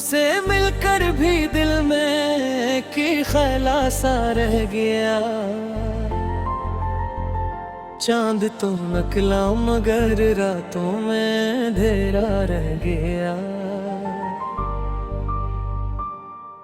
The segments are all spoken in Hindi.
तुमसे मिलकर भी दिल में कि ख्याला सा रह गया। चांद तो निकला मगर रातों में अंधेरा रह गया।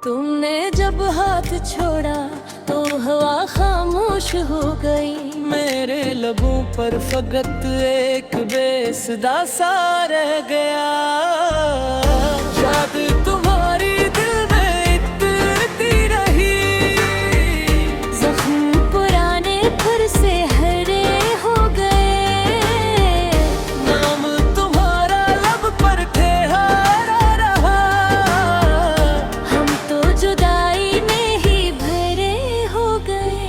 तुमने जब हाथ छोड़ा तो हवा खामोश हो गई। मेरे लबों पर फकत एक बेसुरा सा रह गया। याद तुम्हारी दिल में इतनी रही, जख्म पुराने फिर से हरे हो गए। नाम तुम्हारा लब पर ठहरा रहा। हम तो जुदाई में ही भरे हो गए।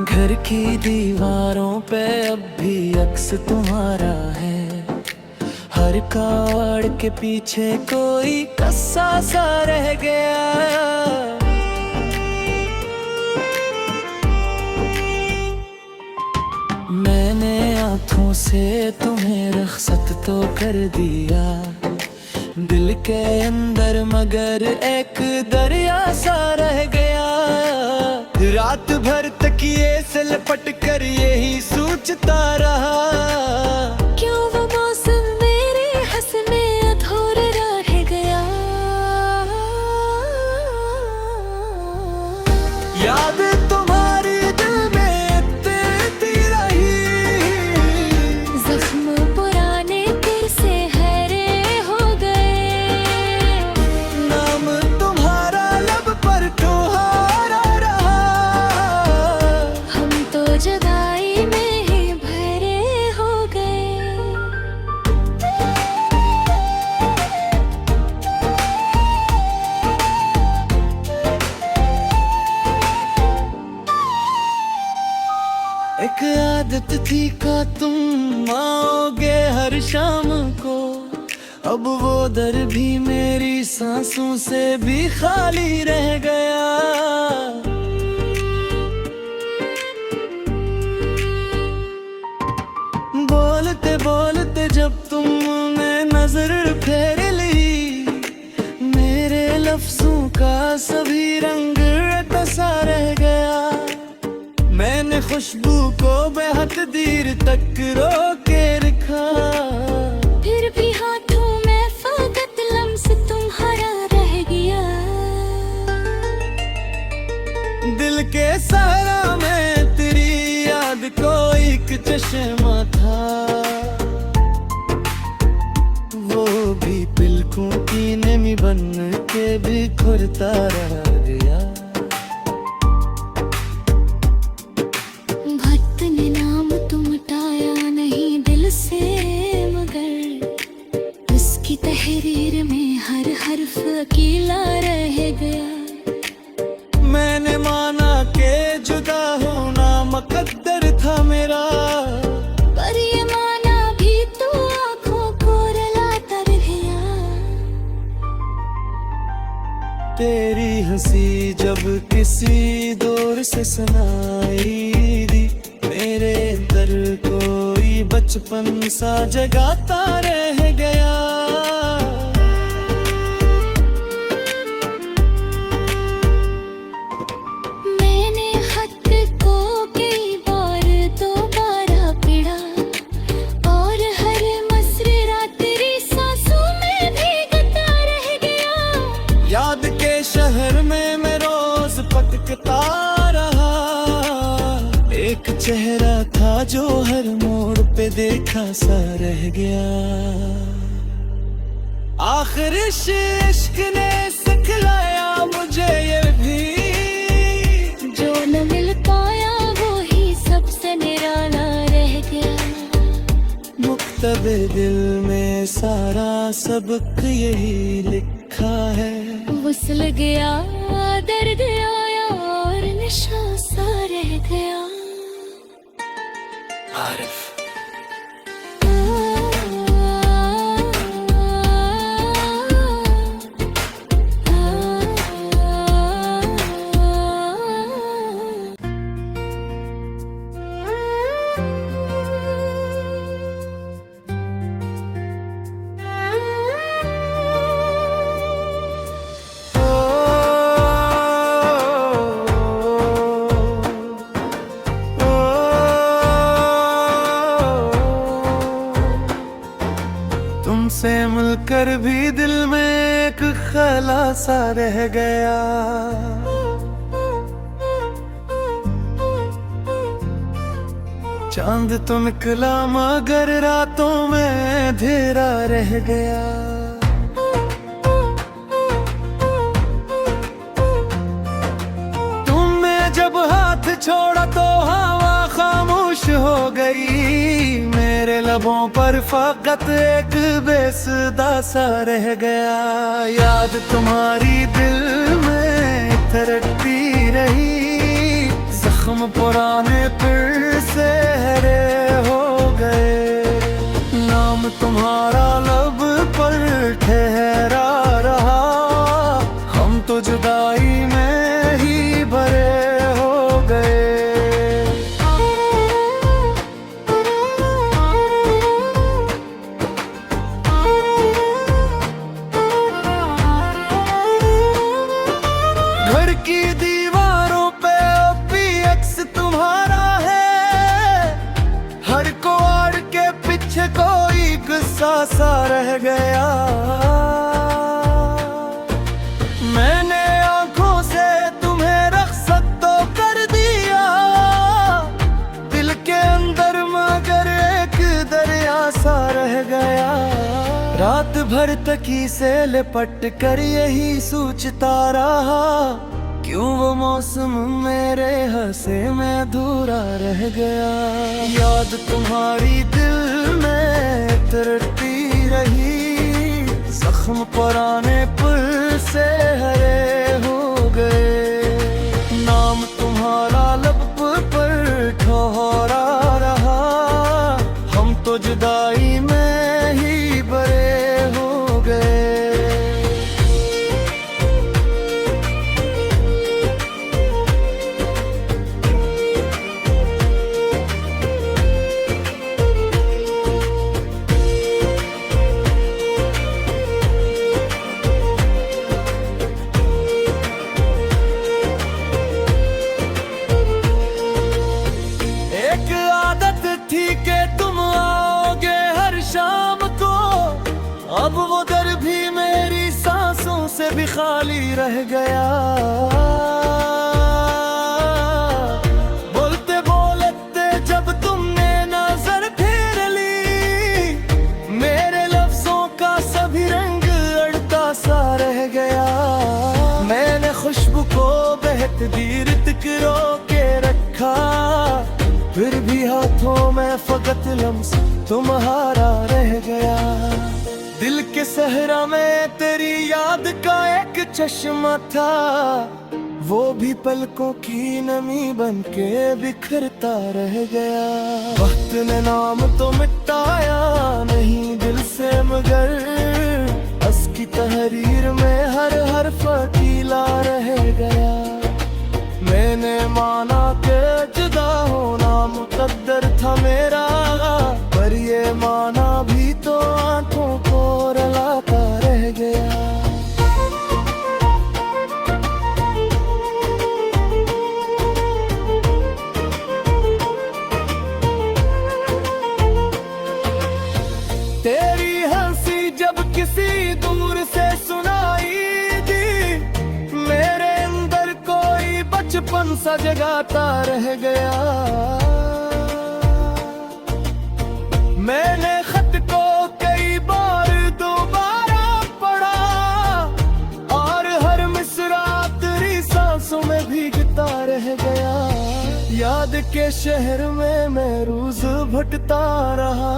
घर की दीवारों पे अब भी अक्स तुम्हारा है। हर कार्ड के पीछे कोई कस्सा सा रह गया। मैंने आँखों से तुम्हें रख्सत तो कर दिया दिल के अंदर, मगर एक दरिया सा रह गया। रात भर तकिए से लपट कर यही सोचता रहा। क्यों वो मौसम मेरे हंसने अधूरा रह गया। याद तुम्हारी दिल में इतनी रही, जख्म पुराने फिर से हरे हो गए। नाम तुम्हारा लब पर ठहरा रहा। हम तो जुदाई में ही भरे हो गए। एक आदत थी का तुम आओगे हर शाम को, अब वो दर भी मेरी सांसों से भी खाली रह गया। बोलते बोलते जब तुमने नजर फेर ली, मेरे लफ्जों का सभी रंग तसा रह गया। मैंने खुशबू को बेहद देर तक रोके रखा, फिर भी हाथों में फकत लम्स तुम्हारा रह गया। दिल के सहारा में तेरी याद को एक चश्मा था, वो भी पलकों की नमी बन के बिखरता रह गया। भक्त ने नाम तो मिटाया नहीं दिल से, मगर उसकी तहरीर में हर हर्फ अकेला रह गया। मैंने माना के जुदा होना मुकद्दर था मेरा, पर ये माना भी तो आँखों को रुलाता रह गया। तेरी हंसी जब किसी दौर से सुनाई दी, मेरे दर कोई बचपन सा जगाता रह गया। मैंने खत को कई बार दोबारा पढ़ा, और हर मसरा तेरी सांसों में भीगता रह गया। याद के शहर में मैं रोज भटकता रहा, एक चेहरा था जो हर मोड़ पे देखा सा रह गया। आखिर इश्क ने सिखलाया मुझे ये भी, जो न मिल पाया वो ही सबसे निराला रह गया। मुक्तबे दिल में सारा सबक यही लिखा है। वुसल गया, दर्द आया और नशा सा रह गया। आरिफ तुमसे मिलकर भी दिल में एक ख्याला सा रह गया। चांद तो निकला मगर रातों में अंधेरा रह गया। तुमने जब हाथ छोड़ा तो हवा खामोश हो गई। मेरे लबों पर फकत एक बेसुदा सा रह गया। याद तुम्हारी दिल में तड़पती रही। जख्म पुराने फिर से हरे हो गए। नाम तुम्हारा लब पर ठहरा रहा। हम तो जुदाई में ही भरे हो गए। घर की दीवारों पे तुम्हारा है। हर कोड के पीछे कोई गुस्सा सा रह गया। मैंने आंखों से तुम्हें रख्सत तो कर दिया। दिल के अंदर मगर एक दरिया सा रह गया। रात भर तकी से लिपट कर यही सोचता रहा। क्यों वो मौसम मेरे हंसे में अधूरा रह गया। याद तुम्हारी दिल में तड़पती रही। जख्म पुराने पुल से हरे हो गए। नाम तुम्हारा लब पर ठहरा रहा। हम तो जुदाई में ही बड़े हो गए। अब वो दर भी मेरी सांसों से भी खाली रह गया। बोलते बोलते जब तुमने नजर फेर ली। मेरे लफ्जों का सभी रंग अड़ता सा रह गया। मैंने खुशबू को बहत दीर तक रोके रखा। फिर भी हाथों में फकत लम्स तुम्हारा रह गया। दिल के सहरा में तेरी याद का एक चश्मा था। वो भी पलकों की नमी बन के बिखरता रह गया। वक्त ने नाम तो मिटाया नहीं दिल से मगर उसकी तहरीर में हर हर्फ अकेला रह गया। मैंने माना कि जुदा होना मुकद्दर था मेरा। पर ये माना भी तो आंखों को रुलाता रह गया। तेरी हंसी जब किसी दूर से सुनाई दी। मेरे अंदर कोई बचपन सा जगाता रह गया। मैंने खत को कई बार दोबारा पढ़ा। और हर मिसरा तेरी सांसों में भीगता रह गया। याद के शहर में मैं रोज भटकता रहा।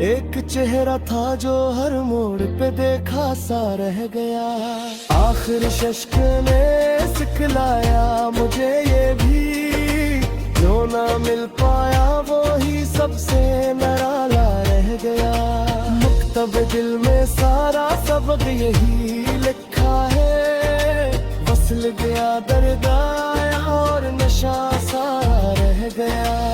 एक चेहरा था जो हर मोड़ पे देखा सा रह गया। आखिर शश्क ने सिखलाया मुझे ये भी। जो ना मिल पाया वो ही सबसे निराला रह गया। मुक्तब दिल में सारा सबक यही लिखा है। वसल गया दर्द आया और नशा सा रह गया।